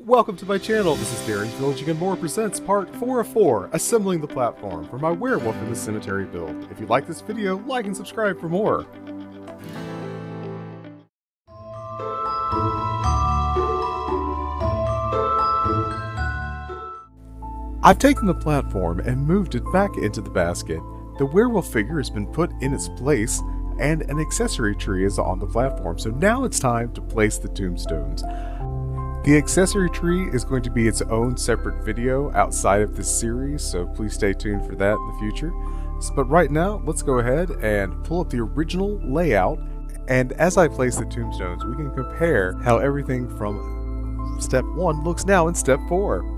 Welcome to my channel. This is Darren's Villaging and More presents part 4 of 4, assembling the platform for my Werewolf in the Cemetery build. If you like this video, like and subscribe for more. I've taken the platform and moved it back into the basket. The werewolf figure has been put in its place and an accessory tree is on the platform, so now it's time to place the tombstones. The accessory tree is going to be its own separate video outside of this series, so please stay tuned for that in the future. But right now, let's go ahead and pull up the original layout, and as I place the tombstones, we can compare how everything from step 1 looks now in step 4.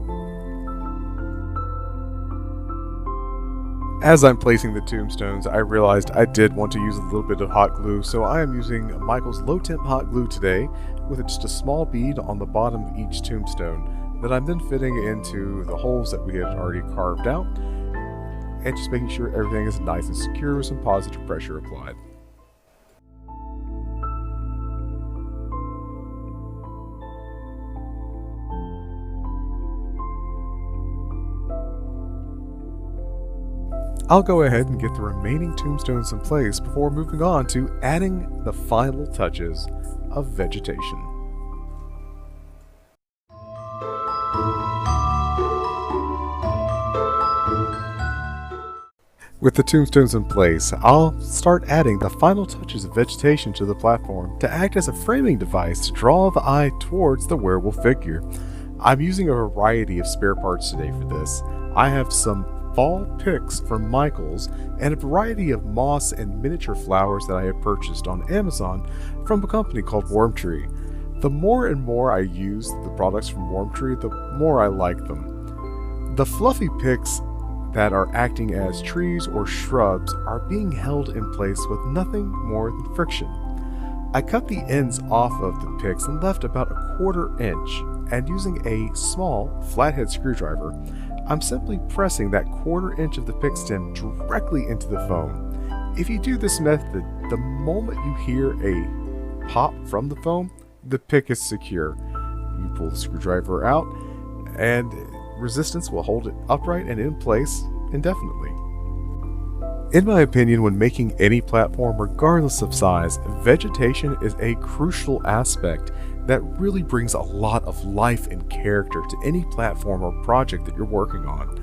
As I'm placing the tombstones, I realized I did want to use a little bit of hot glue, so I am using Michael's low temp hot glue today with just a small bead on the bottom of each tombstone that I'm then fitting into the holes that we had already carved out and just making sure everything is nice and secure with some positive pressure applied. I'll go ahead and get the remaining tombstones in place before moving on to adding the final touches of vegetation. With the tombstones in place, I'll start adding the final touches of vegetation to the platform to act as a framing device to draw the eye towards the werewolf figure. I'm using a variety of spare parts today for this. I have some fall picks from Michael's and a variety of moss and miniature flowers that I have purchased on Amazon from a company called Wormtree. The more and more I use the products from Wormtree, the more I like them. The fluffy picks that are acting as trees or shrubs are being held in place with nothing more than friction. I cut the ends off of the picks and left about a 1/4 inch, and using a small flathead screwdriver, I'm simply pressing that 1/4 inch of the pick stem directly into the foam. If you do this method, the moment you hear a pop from the foam, the pick is secure. You pull the screwdriver out and resistance will hold it upright and in place indefinitely. In my opinion, when making any platform, regardless of size, vegetation is a crucial aspect that really brings a lot of life and character to any platform or project that you're working on.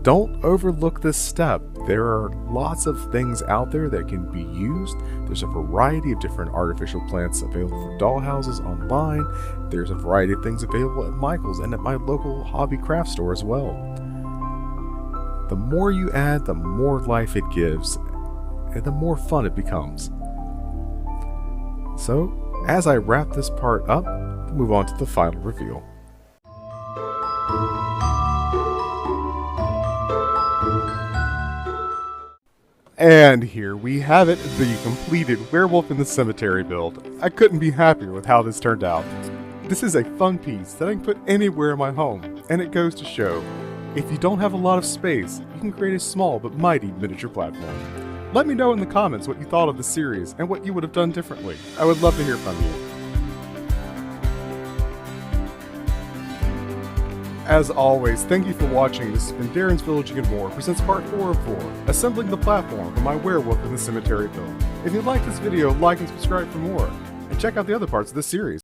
Don't overlook this step. There are lots of things out there that can be used. There's a variety of different artificial plants available for dollhouses online. There's a variety of things available at Michael's and at my local hobby craft store as well. The more you add, the more life it gives, and the more fun it becomes. So, as I wrap this part up, we'll move on to the final reveal. And here we have it, the completed Werewolf in the Cemetery build. I couldn't be happier with how this turned out. This is a fun piece that I can put anywhere in my home, and it goes to show, if you don't have a lot of space, you can create a small but mighty miniature platform. Let me know in the comments what you thought of the series and what you would have done differently. I would love to hear from you. As always, thank you for watching. This has been Darren's Villaging and More presents part 4 of 4, assembling the platform for my Werewolf in the Cemetery build. If you liked this video, like and subscribe for more, and check out the other parts of this series.